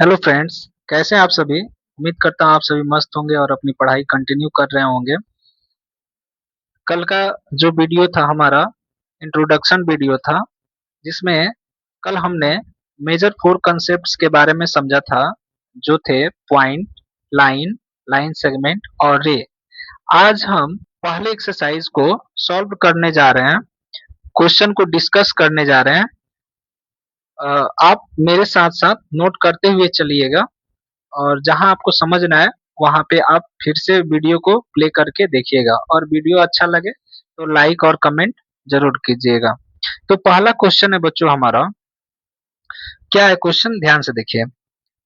Hello friends, कैसे हैं आप सभी। उम्मीद करता हूँ आप सभी मस्त होंगे और अपनी पढ़ाई कंटिन्यू कर रहे होंगे। कल का जो वीडियो था हमारा इंट्रोडक्शन वीडियो था, जिसमें कल हमने मेजर फोर कॉन्सेप्ट्स के बारे में समझा था, जो थे पॉइंट, लाइन, लाइन सेगमेंट और रे। आज हम पहले एक्सरसाइज को सॉल्व करने जा रहे हैं, क्वेश्चन को डिस्कस करने जा रहे हैं। आप मेरे साथ साथ नोट करते हुए चलिएगा और जहां आपको समझना है वहां पे आप फिर से वीडियो को प्ले करके देखिएगा, और वीडियो अच्छा लगे तो लाइक और कमेंट जरूर कीजिएगा। तो पहला क्वेश्चन है बच्चों हमारा, क्या है क्वेश्चन, ध्यान से देखिए।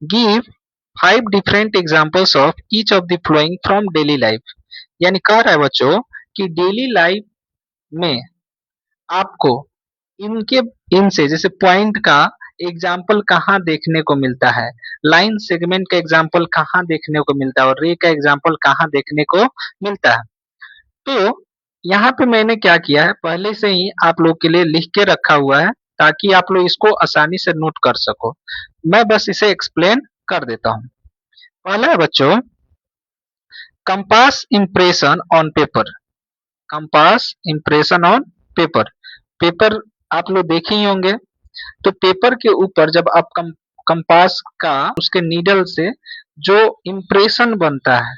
Give 5 different examples of each of the flowing from daily life. यानी कह रहा है बच्चों कि डेली लाइफ में आपको इनके इनसे जैसे पॉइंट का एग्जाम्पल कहाँ देखने को मिलता है, लाइन सेगमेंट का एग्जाम्पल कहाँ देखने को मिलता है और रे का एग्जाम्पल कहाँ देखने को मिलता है। तो यहाँ पे मैंने क्या किया है, पहले से ही आप लोग के लिए लिख के रखा हुआ है ताकि आप लोग इसको आसानी से नोट कर सको। मैं बस इसे एक्सप्लेन कर देता हूँ। पहला है बच्चों, compass impression on paper. Compass impression on paper. Paper आप लोग देखे ही होंगे। तो पेपर के ऊपर जब आप कंपास का उसके नीडल से जो इंप्रेशन बनता है,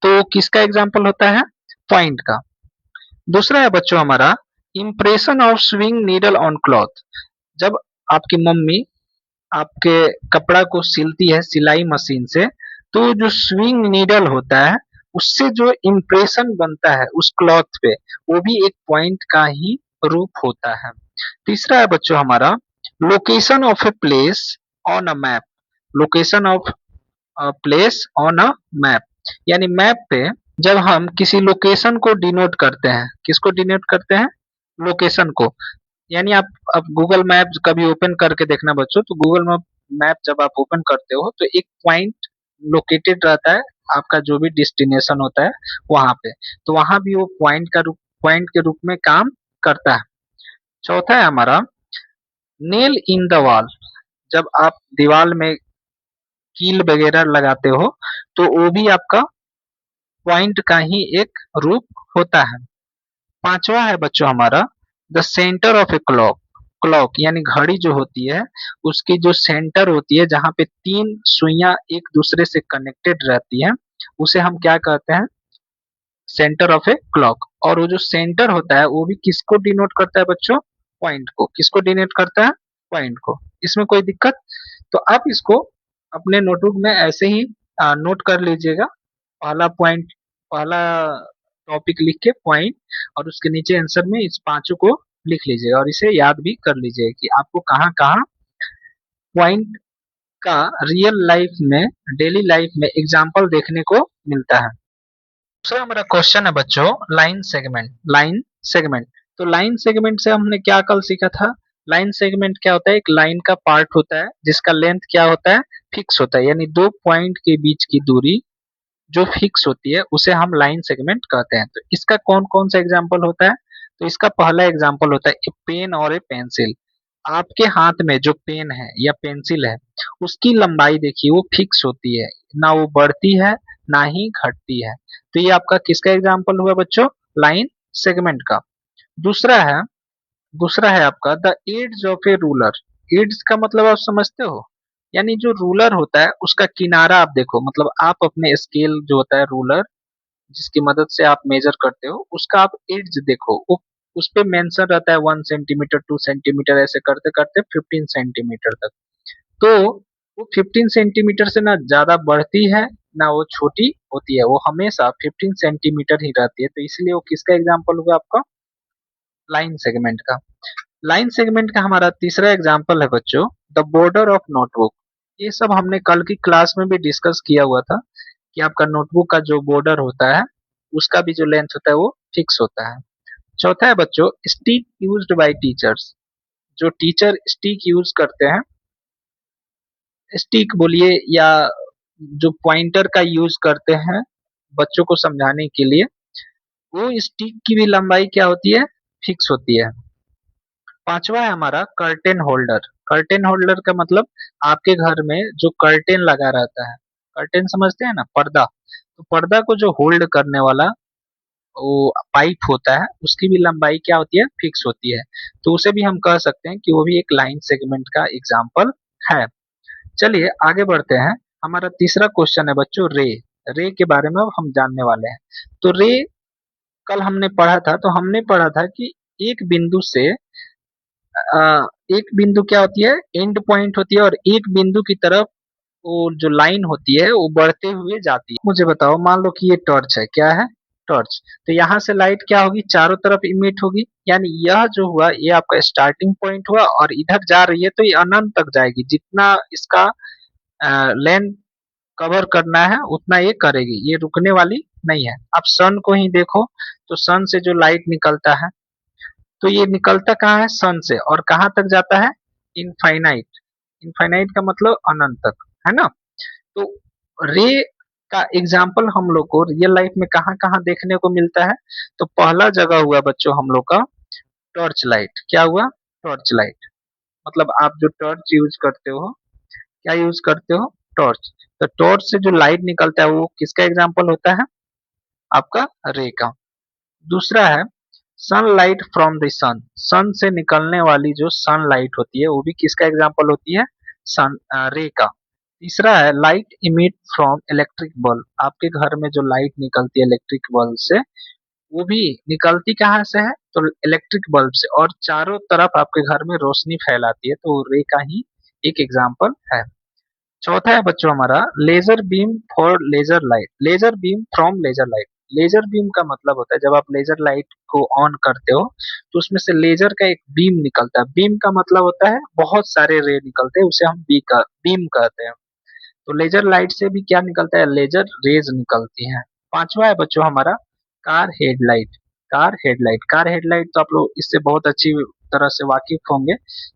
तो किसका एग्जाम्पल होता है, पॉइंट का। दूसरा है बच्चों हमारा, impression of swing needle on cloth. जब आपकी मम्मी आपके कपड़ा को सिलती है सिलाई मशीन से, तो जो स्विंग नीडल होता है उससे जो इंप्रेशन बनता है उस क्लॉथ पे, वो भी एक पॉइंट का ही रूप होता है। तीसरा है बच्चों हमारा, location of a place on a map. Location of place on a map, यानी मैप पे जब हम किसी लोकेशन को डिनोट करते हैं, किसको डिनोट करते हैं, लोकेशन को। यानी आप अब गूगल मैप कभी ओपन करके देखना बच्चों, तो गूगल मैप मैप जब आप ओपन करते हो तो एक पॉइंट लोकेटेड रहता है, आपका जो भी डेस्टिनेशन होता है वहां पे, तो वहां भी वो पॉइंट के रूप में काम करता है। चौथा है हमारा, नेल इन द वॉल। जब आप दीवार में कील वगैरह लगाते हो तो वो भी आपका पॉइंट का ही एक रूप होता है। पांचवा है बच्चों हमारा, the centre of a clock. Clock यानी घड़ी जो होती है, उसकी जो सेंटर होती है जहां पे तीन सुइयां एक दूसरे से कनेक्टेड रहती है, उसे हम क्या कहते हैं, सेंटर ऑफ ए क्लॉक। और वो जो सेंटर होता है वो भी किसको डिनोट करता है बच्चों, पॉइंट को। किसको डिनोट करता है, पॉइंट को। इसमें कोई दिक्कत, तो आप इसको अपने नोटबुक में ऐसे ही नोट कर लीजिएगा। पहला पॉइंट, पहला टॉपिक लिख के पॉइंट, और उसके नीचे आंसर में इस पांचों को लिख लीजिएगा और इसे याद भी कर लीजिएगा कि आपको कहाँ कहाँ पॉइंट का रियल लाइफ में, डेली लाइफ में एग्जाम्पल देखने को मिलता है। दूसरा हमारा क्वेश्चन है बच्चों, लाइन सेगमेंट। लाइन सेगमेंट, तो लाइन सेगमेंट से हमने क्या कल सीखा था। लाइन सेगमेंट क्या होता है, एक लाइन का पार्ट होता है जिसका लेंथ क्या होता है, फिक्स होता है। यानी दो पॉइंट के बीच की दूरी जो फिक्स होती है उसे हम लाइन सेगमेंट कहते हैं। तो इसका कौन कौन सा एग्जाम्पल होता है, तो इसका पहला एग्जाम्पल होता है ए पेन और ए पेंसिल। आपके हाथ में जो पेन है या पेंसिल है, उसकी लंबाई देखिए वो फिक्स होती है, ना वो बढ़ती है ना ही घटती है। तो ये आपका किसका एग्जाम्पल हुआ बच्चों, लाइन सेगमेंट का। दूसरा है, दूसरा है आपका the aids of a ruler. Aids का मतलब आप समझते हो, यानी जो रूलर होता है उसका किनारा आप देखो, मतलब आप अपने स्केल जो होता है रूलर, जिसकी मदद से आप मेजर करते हो, उसका आप एड्ज देखो, वो उस पे मेंशन रहता है 1 सेंटीमीटर, 2 सेंटीमीटर, ऐसे करते करते 15 सेंटीमीटर तक। तो वो 15 सेंटीमीटर से ना ज्यादा बढ़ती है ना वो छोटी होती है, वो हमेशा 15 सेंटीमीटर ही रहती है। तो इसलिए वो किसका एग्जाम्पल हुआ आपका, लाइन सेगमेंट का। लाइन सेगमेंट का हमारा तीसरा एग्जाम्पल है बच्चों, द बॉर्डर ऑफ नोटबुक। ये सब हमने कल की क्लास में भी डिस्कस किया हुआ था कि आपका नोटबुक का जो बॉर्डर होता है उसका भी जो लेंथ होता है वो फिक्स होता है। चौथा है बच्चों, स्टिक यूज्ड बाय टीचर्स। जो टीचर स्टिक यूज करते हैं, स्टिक बोलिए या जो पॉइंटर का यूज करते हैं बच्चों को समझाने के लिए, वो स्टिक की भी लंबाई क्या होती है, फिक्स होती है। पांचवा है हमारा कर्टेन होल्डर। कर्टेन होल्डर का मतलब आपके घर में जो कर्टेन लगा रहता है, कर्टेन समझते हैं ना, पर्दा, तो पर्दा को जो होल्ड करने वाला वो पाइप होता है, उसकी भी लंबाई क्या होती है, फिक्स होती है। तो उसे भी हम कह सकते हैं कि वो भी एक लाइन सेगमेंट का एग्जाम्पल है। चलिए आगे बढ़ते हैं। हमारा तीसरा क्वेश्चन है बच्चों रे। रे के बारे में अब हम जानने वाले हैं। तो रे कल हमने पढ़ा था, तो हमने पढ़ा था कि एक बिंदु से एक बिंदु क्या होती है, एंड पॉइंट होती है, और एक बिंदु की तरफ वो जो लाइन होती है वो बढ़ते हुए जाती है। मुझे बताओ, मान लो कि ये टॉर्च है, क्या है, टॉर्च। तो यहाँ से लाइट क्या होगी, चारों तरफ इमिट होगी, यानी यह जो हुआ ये आपका स्टार्टिंग पॉइंट हुआ, और इधर जा रही है तो ये अनंत तक जाएगी, जितना इसका लेंथ कवर करना है उतना ये करेगी, ये रुकने वाली नहीं है। अब सन को ही देखो, तो सन से जो लाइट निकलता है, तो ये निकलता कहाँ है, सन से, और कहाँ तक जाता है, इनफाइनाइट। इनफाइनाइट का मतलब अनंत तक, है ना। तो रे का एग्जाम्पल हम लोग को रियल लाइफ में कहाँ कहाँ देखने को मिलता है। तो पहला जगह हुआ बच्चों हम लोग का टॉर्च लाइट। क्या हुआ, टॉर्च लाइट, मतलब आप जो टॉर्च यूज करते हो, क्या यूज करते हो, टॉर्च। तो टॉर्च से जो लाइट निकलता है वो किसका एग्जाम्पल होता है, आपका रे का। दूसरा है सनलाइट फ्रॉम द सन। सन से निकलने वाली जो सनलाइट होती है वो भी किसका एग्जाम्पल होती है, सन रे का। तीसरा है light emit from electric bulb. आपके घर में जो लाइट निकलती है इलेक्ट्रिक बल्ब से, वो भी निकलती कहाँ से है, तो इलेक्ट्रिक बल्ब से, और चारों तरफ आपके घर में रोशनी फैलाती है, तो रे का ही एक एग्जाम्पल है। चौथा है बच्चों हमारा laser beam for laser light. Laser beam from laser light. Laser beam का मतलब होता है जब आप लेजर लाइट को ऑन करते हो तो उसमें से लेजर का एक बीम निकलता है। बीम का मतलब होता है बहुत सारे रे निकलते हैं, उसे हम बीम कहते हैं। तो लेजर लाइट से भी क्या निकलता है, लेजर रेज निकलती हैं। पांचवा है बच्चों हमारा car headlight. Car headlight, car headlight तो आप लोग इससे बहुत अच्छी तरह से वाकिफ होंगे।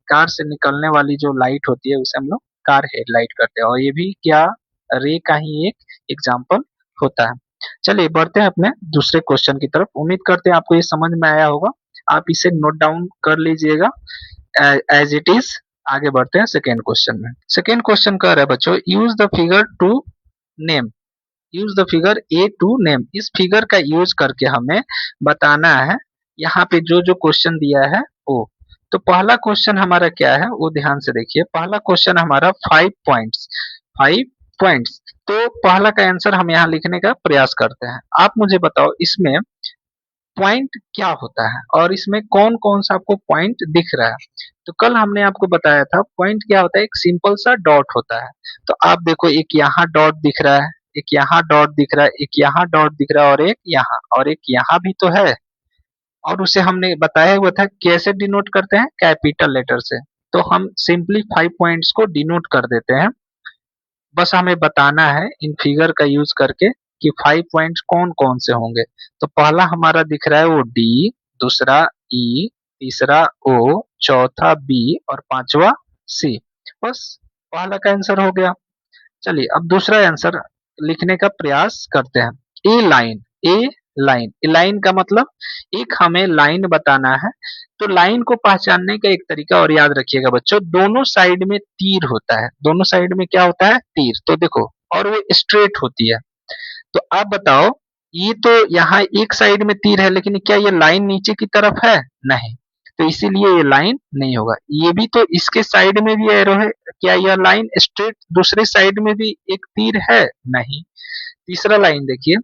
कार से निकलने वाली जो लाइट होती है उसे हम लोग कार हेडलाइट करते हैं, और ये भी क्या, रे का ही एक एग्जाम्पल होता है। चलिए बढ़ते हैं अपने दूसरे क्वेश्चन की तरफ। उम्मीद करते हैं आपको ये समझ में आया होगा, आप इसे नोट डाउन कर लीजिएगा एज इट इज। आगे बढ़ते हैं सेकेंड क्वेश्चन में। सेकेंड क्वेश्चन कह रहा है बच्चों use the figure to name. Use the figure a to name. इस फिगर का यूज करके हमें बताना है यहाँ पे जो जो क्वेश्चन दिया है वो। तो पहला क्वेश्चन हमारा क्या है वो ध्यान से देखिए। पहला क्वेश्चन हमारा 5 पॉइंट्स, 5 पॉइंट्स। तो पहला का आंसर हम यहाँ लिखने का प्रयास करते हैं। आप मुझे बताओ इसमें पॉइंट क्या होता है और इसमें कौन कौन सा आपको पॉइंट दिख रहा है। तो कल हमने आपको बताया था पॉइंट क्या होता है, एक सिंपल सा डॉट होता है। तो आप देखो एक यहाँ डॉट दिख रहा है, एक यहाँ डॉट दिख रहा है, एक यहाँ डॉट दिख रहा है, और एक यहाँ, और एक यहाँ भी तो है। और उसे हमने बताया हुआ था कैसे डिनोट करते हैं, कैपिटल लेटर से। तो हम सिंपली 5 पॉइंट्स को डिनोट कर देते हैं। बस हमें बताना है इन फिगर का यूज करके कि 5 पॉइंट्स कौन कौन से होंगे। तो पहला हमारा दिख रहा है वो डी, दूसरा ई, तीसरा ओ, चौथा बी, और पांचवा सी। बस पहला का आंसर हो गया। चलिए अब दूसरा आंसर लिखने का प्रयास करते हैं। ए लाइन, ए लाइन, ए लाइन का मतलब एक हमें लाइन बताना है। तो लाइन को पहचानने का एक तरीका और याद रखिएगा बच्चों, दोनों साइड में तीर होता है। दोनों साइड में क्या होता है, तीर। तो देखो, और वो स्ट्रेट होती है। तो आप बताओ, ये तो यहाँ एक साइड में तीर है, लेकिन क्या ये लाइन नीचे की तरफ है, नहीं। तो इसीलिए ये लाइन नहीं होगा। ये भी तो इसके साइड में भी एरो है, क्या यह लाइन स्ट्रेट दूसरे साइड में भी एक तीर है, नहीं। तीसरा लाइन देखिए,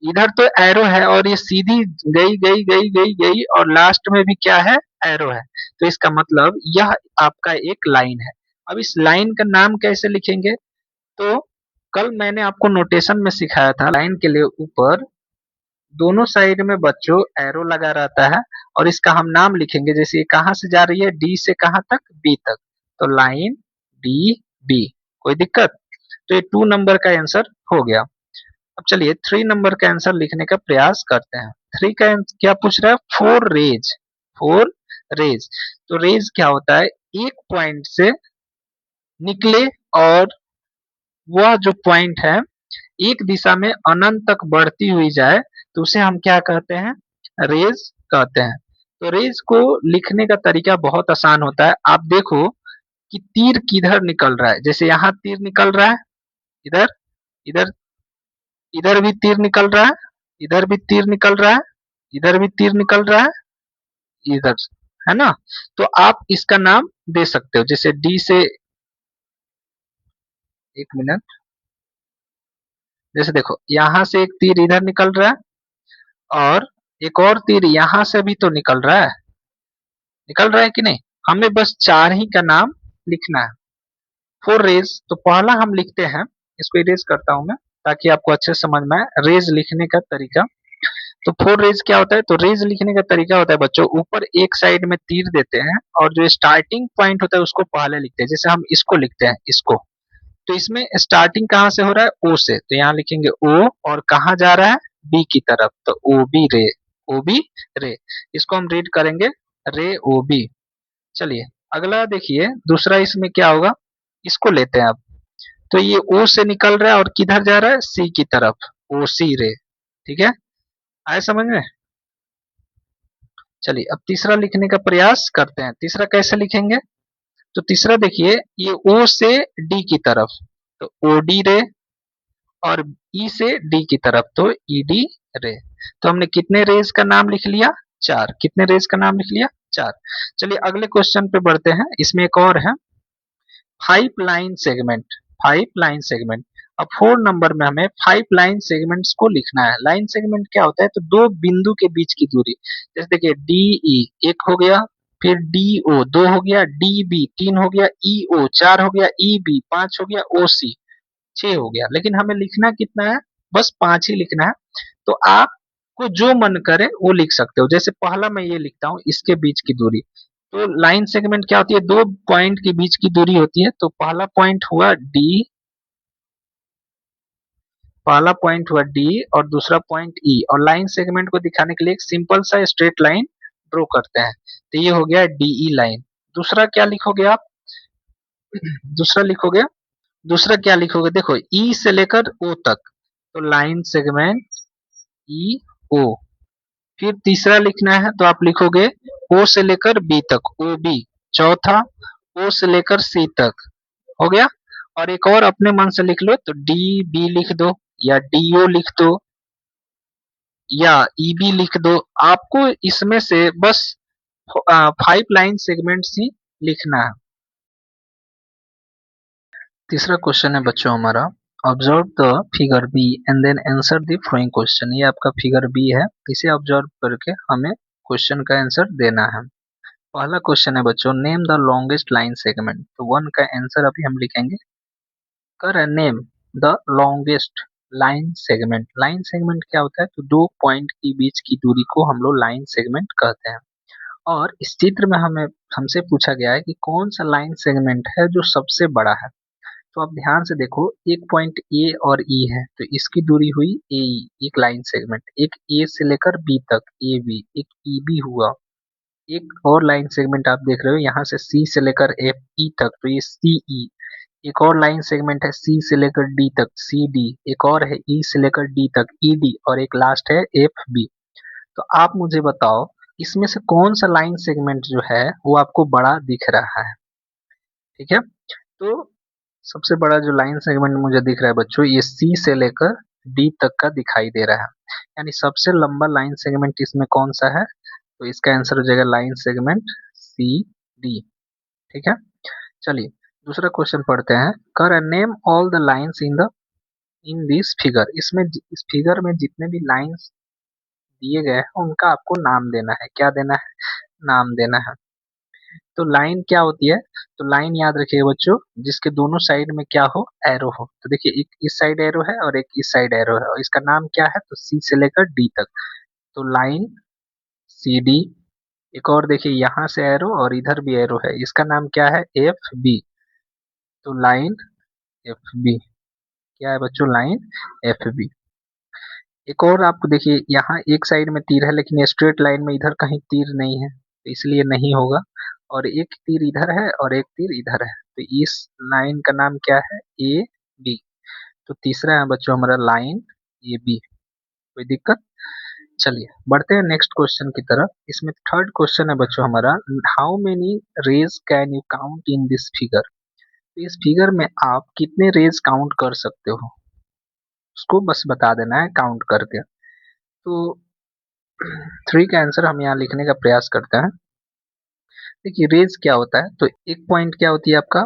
इधर तो एरो है और ये सीधी गई गई गई गई गई, और लास्ट में भी क्या है, एरो है। तो इसका मतलब यह आपका एक लाइन है। अब इस लाइन का नाम कैसे लिखेंगे, तो कल मैंने आपको नोटेशन में सिखाया था लाइन के लिए ऊपर दोनों साइड में बच्चों एरो लगा रहता है, और इसका हम नाम लिखेंगे। जैसे ये कहाँ से जा रही है, डी से कहाँ तक, बी तक। तो लाइन डी बी, कोई दिक्कत। तो ये 2 नंबर का आंसर हो गया। अब चलिए 3 नंबर का आंसर लिखने का प्रयास करते हैं। थ्री का क्या पूछ रहा है, 4 रेज, 4 रेज। तो रेज क्या होता है, एक पॉइंट से निकले और वह जो पॉइंट है एक दिशा में अनंत तक बढ़ती हुई जाए, तो उसे हम क्या कहते हैं, रेज कहते हैं। तो रेज को लिखने का तरीका बहुत आसान होता है। आप देखो कि तीर किधर निकल रहा है। जैसे यहाँ तीर निकल रहा है, इधर, इधर, इधर भी तीर निकल रहा है, इधर भी तीर निकल रहा है, इधर भी तीर निकल रहा है, इधर, है ना। तो आप इसका नाम दे सकते हो, जैसे डी से, एक मिनट, जैसे देखो यहाँ से एक तीर इधर निकल रहा है और एक और तीर यहाँ से भी तो निकल रहा है, निकल रहा है कि नहीं। हमें बस चार ही का नाम लिखना है। फोर रेज, तो पहला हम लिखते हैं, इसको इरेज करता हूं मैं ताकि आपको अच्छे से समझ में आए रेज लिखने का तरीका। तो फोर रेज क्या होता है, तो रेज लिखने का तरीका होता है बच्चों, ऊपर एक साइड में तीर देते हैं और जो स्टार्टिंग पॉइंट होता है उसको पहले लिखते हैं। जैसे हम इसको लिखते हैं, इसको, तो इसमें स्टार्टिंग कहाँ से हो रहा है, ओ से, तो यहाँ लिखेंगे ओ, और कहाँ जा रहा है, बी की तरफ, तो ओ बी रे, ओ बी रे, इसको हम रीड करेंगे रे ओ बी। चलिए अगला देखिए, दूसरा इसमें क्या होगा, इसको लेते हैं अब। तो ये ओ से निकल रहा है और किधर जा रहा है, सी की तरफ, ओ सी रे, ठीक है, आए समझ में। चलिए अब तीसरा लिखने का प्रयास करते हैं। तीसरा कैसे लिखेंगे, तो तीसरा देखिए, ये ओ से डी की तरफ, तो ओ डी रे, और ई से डी की तरफ, तो ई डी रे। तो हमने कितने रेज का नाम लिख लिया, चार। कितने रेज का नाम लिख लिया, चार। चलिए अगले क्वेश्चन पे बढ़ते हैं। इसमें एक और है, five line segment, five line segment. अब 4 नंबर में हमें फाइव लाइन सेगमेंट्स को लिखना है। लाइन सेगमेंट क्या होता है, तो दो बिंदु के बीच की दूरी। जैसे देखिए डी ई एक हो गया, फिर डी ओ दो हो गया, डी बी तीन हो गया, ई ओ चार हो गया, ई बी पांच हो गया, ओ सी छह हो गया। लेकिन हमें लिखना कितना है, बस पांच ही लिखना है। तो आपको जो मन करे वो लिख सकते हो। जैसे पहला मैं ये लिखता हूँ, इसके बीच की दूरी। तो लाइन सेगमेंट क्या होती है, दो पॉइंट के बीच की दूरी होती है। तो पहला पॉइंट हुआ डी, पहला पॉइंट हुआ डी और दूसरा पॉइंट ई, और लाइन सेगमेंट को दिखाने के लिए एक सिंपल सा स्ट्रेट लाइन ड्रॉ करते हैं। तो ये हो गया डीई लाइन। दूसरा क्या लिखोगे आप, दूसरा लिखोगे, दूसरा क्या लिखोगे, देखो ई से लेकर ओ तक, तो लाइन सेगमेंट ई ओ। फिर तीसरा लिखना है तो आप लिखोगे ओ से लेकर बी तक, ओ बी। चौथा ओ से लेकर सी तक, हो गया। और एक और अपने मन से लिख लो, तो डी बी लिख दो, या डी ओ लिख दो, या ई बी लिख दो। आपको इसमें से बस फाइव लाइन सेगमेंट्स ही लिखना है। तीसरा क्वेश्चन है बच्चों हमारा, observe the figure B and then answer the following question. ये आपका फिगर बी है, इसे ऑब्जर्व करके हमें क्वेश्चन का आंसर देना है। पहला क्वेश्चन है बच्चों, name the longest line segment. तो वन का आंसर अभी हम लिखेंगे, कर name the longest line segment. Line segment क्या होता है, तो दो पॉइंट के बीच की दूरी को हम लोग लाइन सेगमेंट कहते हैं। और इस चित्र में हमें हमसे पूछा गया है कि कौन सा लाइन सेगमेंट है जो सबसे बड़ा है। तो आप ध्यान से देखो, एक पॉइंट ए और ई है, तो इसकी दूरी हुई ए ई, एक लाइन सेगमेंट। एक ए से लेकर बी तक ए बी, एक ई बी हुआ। एक और लाइन सेगमेंट आप देख रहे हो यहाँ से सी से लेकर एफ ई तक, तो ये सी ई। एक और लाइन सेगमेंट है सी से लेकर डी तक, सी डी। एक और है ई से लेकर डी तक, ई डी। और एक लास्ट है एफ बी। तो आप मुझे बताओ, इसमें से कौन सा लाइन सेगमेंट जो है वो आपको बड़ा दिख रहा है, ठीक है। तो सबसे बड़ा जो लाइन सेगमेंट मुझे दिख रहा है बच्चों, ये सी से लेकर डी तक का दिखाई दे रहा है। यानी सबसे लंबा लाइन सेगमेंट इसमें कौन सा है, तो इसका आंसर हो जाएगा लाइन सेगमेंट सी डी, ठीक है। चलिए दूसरा क्वेश्चन पढ़ते हैं, कर name all the lines in this figure. इसमें इस फिगर में जितने भी लाइंस दिए गए हैं उनका आपको नाम देना है। क्या देना है, नाम देना है। तो लाइन क्या होती है, तो लाइन याद रखिएगा बच्चों, जिसके दोनों साइड में क्या हो, एरो हो। तो देखिए एक इस साइड एरो है और एक इस साइड एरो है, और इसका नाम क्या है, तो सी से लेकर डी तक, तो लाइन सी डी। एक और देखिए यहाँ से एरो और इधर भी एरो है, इसका नाम क्या है, एफ बी, तो लाइन एफ बी। क्या है बच्चों, लाइन एफ बी। एक और आपको देखिए, यहाँ एक साइड में तीर है लेकिन स्ट्रेट लाइन में इधर कहीं तीर नहीं है, तो इसलिए नहीं होगा। और एक तीर इधर है और एक तीर इधर है, तो इस लाइन का नाम क्या है, ए बी। तो तीसरा है बच्चों हमारा लाइन ए बी। कोई दिक्कत। चलिए बढ़ते हैं नेक्स्ट क्वेश्चन की तरफ। इसमें थर्ड क्वेश्चन है बच्चों हमारा, how many raise can you count in this figure. तो इस फिगर में आप कितने रेज काउंट कर सकते हो, उसको बस बता देना है काउंट करके। तो 3 का आंसर हम यहाँ लिखने का प्रयास करते हैं। देखिए रेज क्या होता है, तो एक पॉइंट क्या होती है आपका,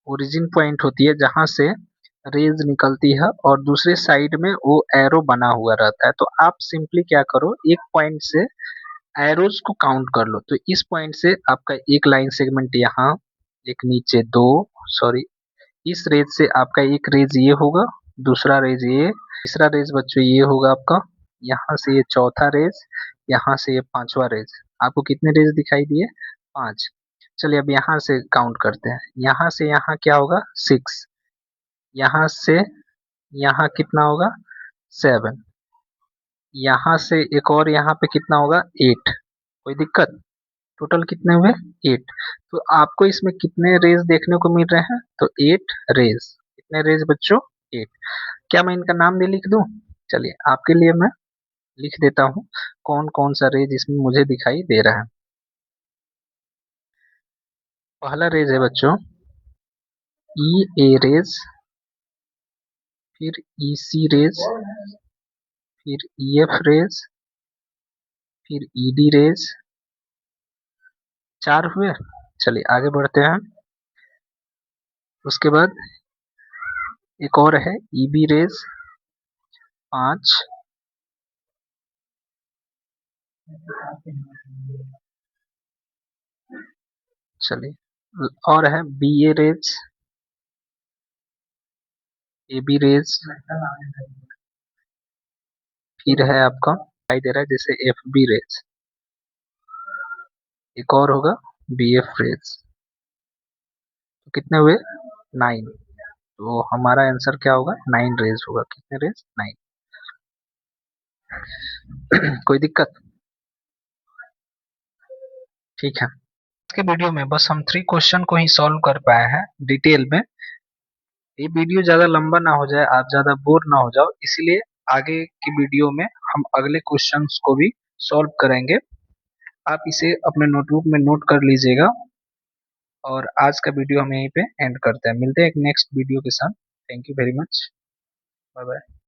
ओरिजिन पॉइंट होती है जहां से रेज निकलती है, और दूसरे साइड में वो एरो बना हुआ रहता है। तो आप सिंपली क्या करो, एक पॉइंट से एरोज को काउंट कर लो। तो इस पॉइंट से आपका एक लाइन सेगमेंट यहाँ, एक नीचे दो, सॉरी इस रेज से आपका एक रेज ये होगा, दूसरा रेज ये, तीसरा रेज बच्चों ये होगा आपका, यहाँ से ये चौथा रेज, यहाँ से ये पांचवा रेज। आपको कितने रेज दिखाई दिए, 5। चलिए अब यहाँ से काउंट करते हैं, यहाँ से यहाँ क्या होगा 6, यहाँ से यहाँ कितना होगा 7, यहाँ से एक और यहाँ पे कितना होगा 8। कोई दिक्कत, टोटल कितने हुए 8। तो आपको इसमें कितने रेज देखने को मिल रहे हैं, तो 8 रेज। कितने रेज बच्चों 8। क्या मैं इनका नाम भी लिख दूं, चलिए आपके लिए मैं लिख देता हूँ कौन कौन सा रेज इसमें मुझे दिखाई दे रहा है। पहला रेज है बच्चों ई ए रेज, फिर ई सी रेज, फिर ई एफ रेज, फिर ई डी रेज। 4 हुए। चलिए आगे बढ़ते हैं। उसके बाद एक और है ई बी रेज 5, चलिए और है B A ray, A B ray, फिर है आपका दिखाई दे रहा है जैसे एफ बी रेज, एक और होगा बी एफ रेज। तो कितने हुए 9। तो हमारा आंसर क्या होगा 9 रेज होगा। कितने रेज 9। कोई दिक्कत, ठीक है। आज के वीडियो में बस हम 3 क्वेश्चन को ही सॉल्व कर पाए हैं डिटेल में। ये वीडियो ज्यादा लंबा ना हो जाए, आप ज्यादा बोर ना हो जाओ, इसलिए आगे की वीडियो में हम अगले क्वेश्चंस को भी सॉल्व करेंगे। आप इसे अपने नोटबुक में नोट कर लीजिएगा। और आज का वीडियो हम यहीं पे एंड करते हैं, मिलते हैं एक नेक्स्ट वीडियो के साथ। Thank you very much, bye bye.